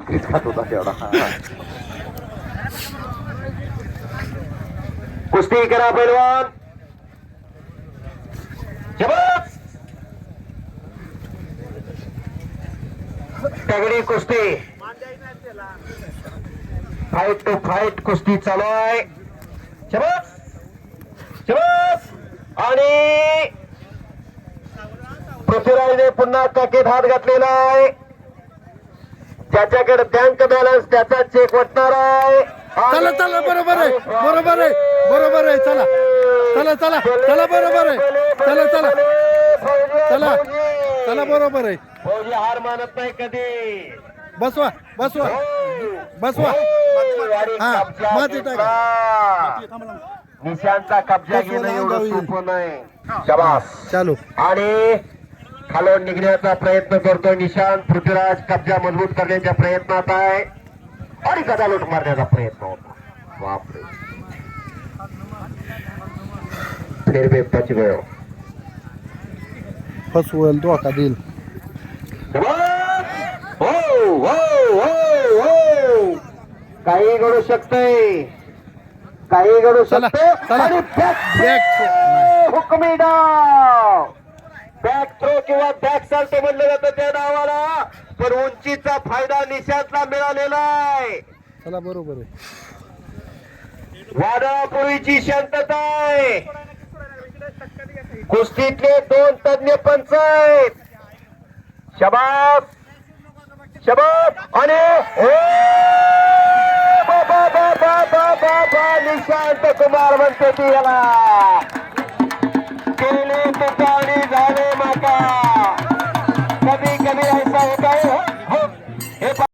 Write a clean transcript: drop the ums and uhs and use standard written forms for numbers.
भाकरी खात होता तेवढा. कुस्ती करा पैलवान. जबरदस्त तगडी कुस्ती. फाईट टू फाईट कुस्ती चालू आहे. जबरदस्त जबरदस्त. आणि पृथ्वीराजने पुन्हा काकीत हात घातलेला आहे. ज्याच्याकडे बँक बॅलन्स त्याचा चेक वाटणार आहे. चला चला बरोबर आहे बरोबर आहे बरोबर आहे. चला चला चला चला बरोबर आहे. चला चला चला चला बरोबर आहे. फौजी हार मानत नाही कधी. बसवा बसवा बसवा. हा माती टाका. निशांचा कब्जा घेणं एवढं सोपं नाही. शाबास. चालू. आणि खालून निघण्याचा प्रयत्न करतोय निशांत. पृथ्वीराज कब्जा मजबूत करण्याच्या प्रयत्नात आहे आणि गदालोट मारण्याचा प्रयत्न होता. बापरे. फिर बेपच गयो. फसवेल धोका देईल. हो हो हो हो. काही घडू शकतंय काही घडू चला, शकतं. चला. आणि बॅक हुकमी डाव. बॅक थ्रो किंवा बॅक साल्ट म्हणलं जातं त्या डावाला. पण उंचीचा फायदा निशांतला मिळालेला आहे. चला बरोबर आहे. वादळापूर्वीची शांतता आहे. कुस्तीतले दोन तज्ञ पंच आहेत. शबास शबास. आणि बाबा बाबा बाबा निशांत कुमार म्हणते ती याला केली तुका